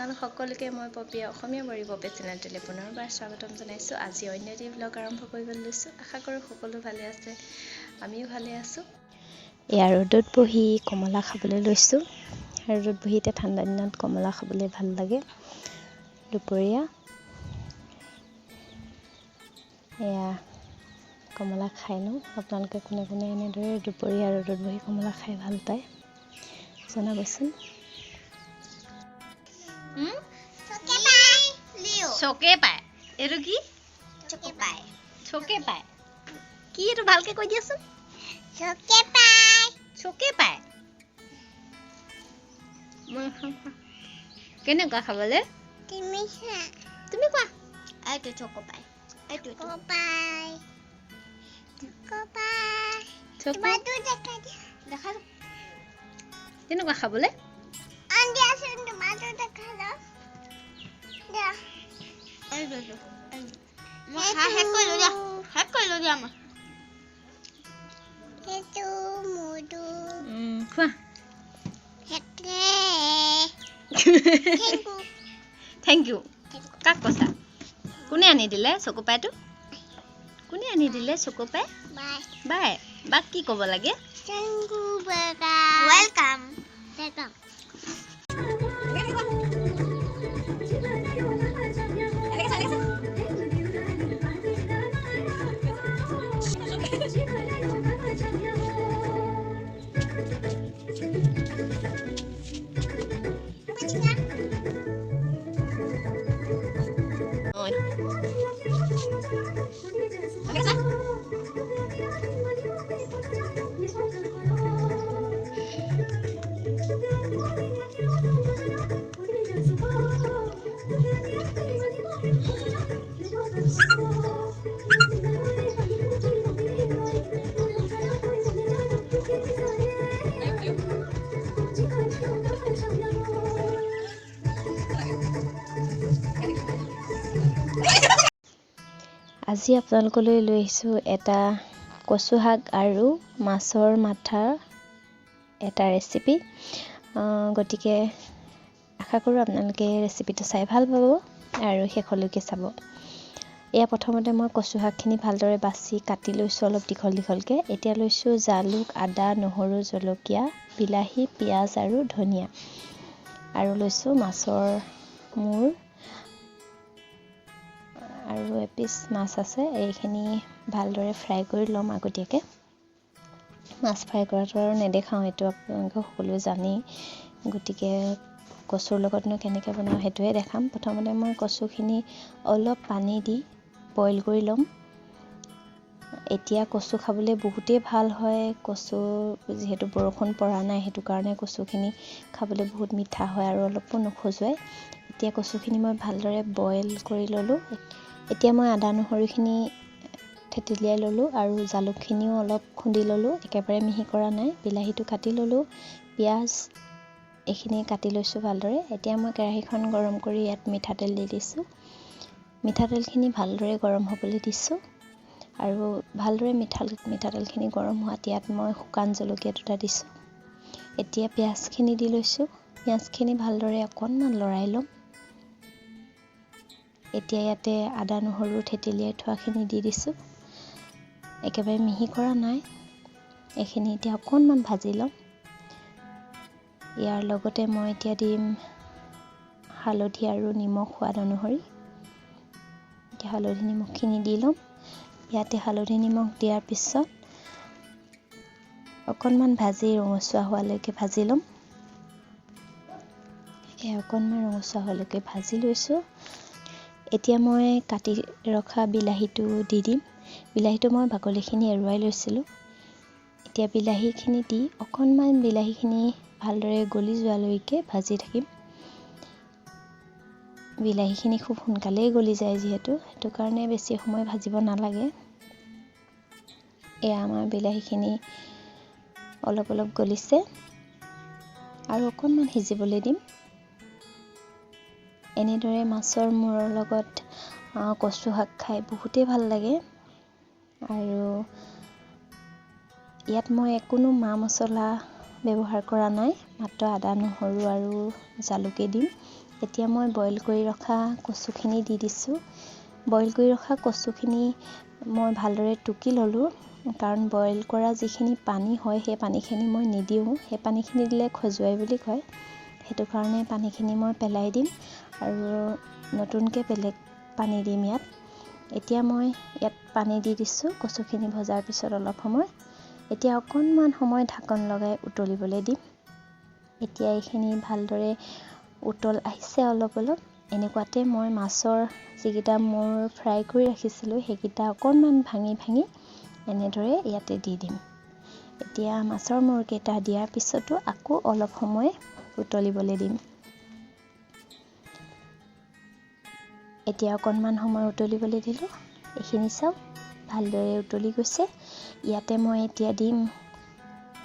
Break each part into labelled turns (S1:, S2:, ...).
S1: আপোনালোক সকলোকে মই পপিয়া অসমীয়া বড়ি পপি চেনেলটোলৈ পুনৰবাৰ স্বাগতম জনাইছোঁ। আজি অন্য এটি ব্লগ আৰম্ভ কৰিবলৈ লৈছোঁ। আশা কৰোঁ সকলো ভালে আছে, আমিও ভালে আছোঁ। এয়া ৰ'দত বহি কমলা খাবলৈ লৈছোঁ। ৰ'দত বহি এতিয়া ঠাণ্ডা দিনত কমলা খাবলৈ ভাল লাগে। দুপৰীয়া এয়া কমলা খাই লওঁ। আপোনালোকে কোনে কোনে এনেদৰে দুপৰীয়া ৰ'দত বহি কমলা খাই ভাল পায় জনাবচোন। চকে পায় এইটো কি? চকে পায় কি? এইটো ভালকে কৈ দিয়াচোন। চকে পায় কেনেকুৱা খাবলে? তুমি কোৱা। এইটো চক পায়, এইটো দেখা কেনেকুৱা খাবলে? খোৱা। থেংক ইউ কাক কৈছা? কোনে আনি দিলে চকুপাইটো? কোনে আনি দিলে চকুপাই? বাই। বাক কি ক'ব লাগে? ৱেলকাম। আজি আপোনালোকলৈ লৈ আহিছোঁ এটা কচু শাক আৰু মাছৰ মাথাৰ এটা ৰেচিপি। গতিকে আশা কৰোঁ আপোনালোকে ৰেচিপিটো চাই ভাল পাব আৰু শেষলৈকে চাব। এয়া প্ৰথমতে মই কচু শাকখিনি ভালদৰে বাছি কাটি লৈছোঁ অলপ দীঘল দীঘলকৈ। এতিয়া লৈছোঁ জালুক, আদা, নহৰু, জলকীয়া, বিলাহী, পিঁয়াজ আৰু ধনিয়া, আৰু লৈছোঁ মাছৰ মূৰ আৰু এপিচ মাছ আছে। এইখিনি ভালদৰে ফ্ৰাই কৰি ল'ম আগতীয়াকৈ। মাছ ফ্ৰাই কৰাটো আৰু নেদেখাওঁ, এইটো আপোনালোকে সকলোৱে জানেই। গতিকে কচুৰ লগতনো কেনেকৈ বনাওঁ সেইটোৱে দেখাম। প্ৰথমতে মই কচুখিনি অলপ পানী দি বইল কৰি ল'ম। এতিয়া কচু খাবলৈ বহুতেই ভাল হয়। কচু যিহেতু বৰষুণ পৰা নাই সেইটো কাৰণে কচুখিনি খাবলৈ বহুত মিঠা হয় আৰু অলপো নখজুৱাই। এতিয়া কচুখিনি মই ভালদৰে বইল কৰি ল'লোঁ। এতিয়া মই আদা নহৰুখিনি থেতেলিয়াই ল'লোঁ আৰু জালুকখিনিও অলপ খুন্দি ল'লোঁ, একেবাৰে মিহি কৰা নাই। বিলাহীটো কাটি ল'লোঁ, পিঁয়াজ এইখিনি কাটি লৈছোঁ ভালদৰে। এতিয়া মই কেৰাহীখন গৰম কৰি ইয়াত মিঠাতেল দি দিছোঁ। মিঠাতেলখিনি ভালদৰে গৰম হ'বলৈ দিছোঁ আৰু ভালদৰে মিঠাতেলখিনি গৰম হোৱাত ইয়াত মই শুকান জলকীয়া দুটা দিছোঁ। এতিয়া পিঁয়াজখিনি দি লৈছোঁ। পিঁয়াজখিনি ভালদৰে অকণমান লৰাই ল'ম। এতিয়া ইয়াতে আদা নহৰু থেতেলিয়াই থোৱাখিনি দি দিছোঁ, একেবাৰে মিহি কৰা নাই। এইখিনি এতিয়া অকণমান ভাজি ল'ম। ইয়াৰ লগতে মই এতিয়া দিম হালধি আৰু নিমখ সোৱাদ অনুসৰি। এতিয়া হালধি নিমখখিনি দি ল'ম। ইয়াতে হালধি নিমখ দিয়াৰ পিছত অকণমান ভাজি ৰঙচুৱা হোৱালৈকে ভাজি ল'ম। অকণমান ৰঙচুৱা হোৱালৈকে ভাজি লৈছোঁ। এতিয়া মই কাটি ৰখা বিলাহীটো দি দিম। বিলাহীটো মই বাকলিখিনি এৰুৱাই লৈছিলোঁ। এতিয়া বিলাহীখিনি দি অকণমান বিলাহীখিনি ভালদৰে গলি যোৱালৈকে ভাজি থাকিম। বিলাহীখিনি খুব সোনকালেই গলি যায় যিহেতু, সেইটো কাৰণে বেছি সময় ভাজিব নালাগে। এয়া আমাৰ বিলাহীখিনি অলপ অলপ গলিছে আৰু অকণমান সিজিবলৈ দিম। এনেদৰে মাছৰ মূৰৰ লগত কচু শাক খাই বহুতেই ভাল লাগে। আৰু ইয়াত মই কোনো মা মছলা ব্যৱহাৰ কৰা নাই, মাত্ৰ আদা নহৰু আৰু জালুকে দিম। এতিয়া মই বইল কৰি ৰখা কচুখিনি দি দিছোঁ। বইল কৰি ৰখা কচুখিনি মই ভালদৰে টুকি ল'লোঁ, কাৰণ বইল কৰা যিখিনি পানী হয় সেই পানীখিনি মই নিদিওঁ। সেই পানীখিনি দিলে খজুৱাই বুলি কয়, সেইটো কাৰণে পানীখিনি মই পেলাই দিম আৰু নতুনকৈ বেলেগ পানী দিম ইয়াত। এতিয়া মই ইয়াত পানী দি দিছোঁ কচুখিনি ভজাৰ পিছত অলপ সময়। এতিয়া অকণমান সময় ঢাকন লগাই উতলিবলৈ দিম। এতিয়া এইখিনি ভালদৰে উতল আহিছে অলপ অলপ। এনেকুৱাতে মই মাছৰ যিকেইটা মূৰ ফ্ৰাই কৰি ৰাখিছিলোঁ সেইকেইটা অকণমান ভাঙি ভাঙি এনেদৰে ইয়াতে দি দিম। এতিয়া মাছৰ মূৰকেইটা দিয়াৰ পিছতো আকৌ অলপ সময় উতলিবলৈ দিম। এতিয়া অকণমান সময় উতলিবলৈ দিলোঁ। এইখিনি চাওক ভালদৰে উতলি গৈছে। ইয়াতে মই এতিয়া দিম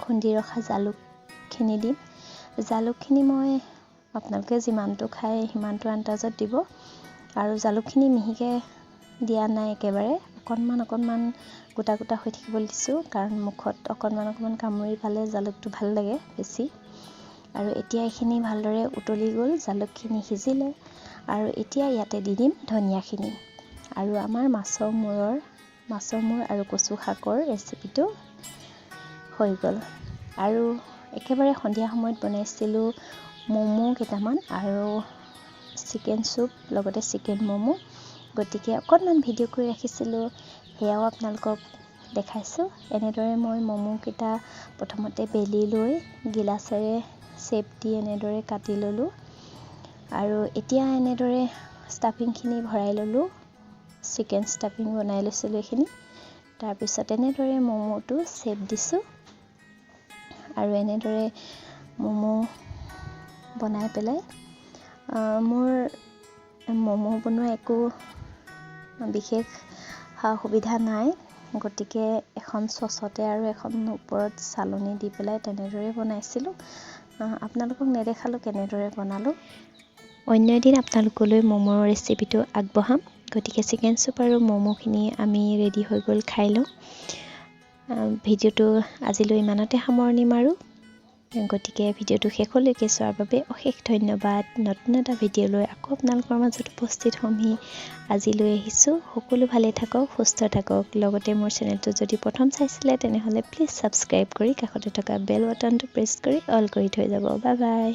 S1: খুন্দি ৰখা জালুকখিনি দিম। জালুকখিনি মই আপোনালোকে যিমানটো খায় সিমানটো আন্দাজত দিব, আৰু জালুকখিনি মিহিকৈ দিয়া নাই একেবাৰে, অকণমান গোটা গোটা হৈ থাকিবলৈ দিছোঁ, কাৰণ মুখত অকণমান কামুৰি পালে জালুকটো ভাল লাগে বেছি। আৰু এতিয়া এইখিনি ভালদৰে উতলি গ'ল, জালুকখিনি সিজিলে। আৰু এতিয়া ইয়াতে দি দিম ধনিয়াখিনি। আৰু আমাৰ মাছৰ মূৰ আৰু কচু শাকৰ ৰেচিপিটো হৈ গ'ল। আৰু একেবাৰে সন্ধিয়া সময়ত বনাইছিলোঁ ম'ম' কেইটামান আৰু চিকেন চুপ, লগতে চিকেন ম'ম'। গতিকে অকণমান ভিডিঅ' কৰি ৰাখিছিলোঁ, সেয়াও আপোনালোকক দেখাইছোঁ। এনেদৰে মই ম'ম'কেইটা প্ৰথমতে বেলি লৈ গিলাচেৰে চেপ দি এনেদৰে কাটি ল'লোঁ। আৰু এতিয়া এনেদৰে ষ্টাফিংখিনি ভৰাই ল'লোঁ। চিকেন ষ্টাফিং বনাই লৈছিলোঁ এইখিনি। তাৰপিছত এনেদৰে ম'ম'টো চেপ দিছোঁ। আৰু এনেদৰে ম'ম' বনাই পেলাই মোৰ ম'ম' বনোৱা একো বিশেষ সা সুবিধা নাই, গতিকে এখন চচতে আৰু এখন ওপৰত চালনী দি পেলাই তেনেদৰে বনাইছিলোঁ। আপোনালোকক নেদেখালোঁ কেনেদৰে বনালোঁ। অন্য এদিন আপোনালোকলৈ ম'মৰ ৰেচিপিটো আগবঢ়াম। গতিকে চিকেন চুপ আৰু ম'ম'খিনি আমি ৰেডি হৈ গ'ল, খাই লওঁ। ভিডিঅ'টো আজিলৈ ইমানতে সামৰণি মাৰোঁ। গতিকে ভিডিঅ'টো শেষলৈকে চোৱাৰ বাবে অশেষ ধন্যবাদ। নতুন এটা ভিডিঅ' লৈ আকৌ আপোনালোকৰ মাজত উপস্থিত হ'মহি। আজিলৈ আহিছোঁ। সকলো ভালে থাকক, সুস্থ থাকক। লগতে মোৰ চেনেলটো যদি প্ৰথম চাইছিলে তেনেহ'লে প্লিজ ছাবস্ক্ৰাইব কৰি কাষতে থকা বেল বাটনটো প্ৰেছ কৰি অল কৰি থৈ যাব। Bye bye.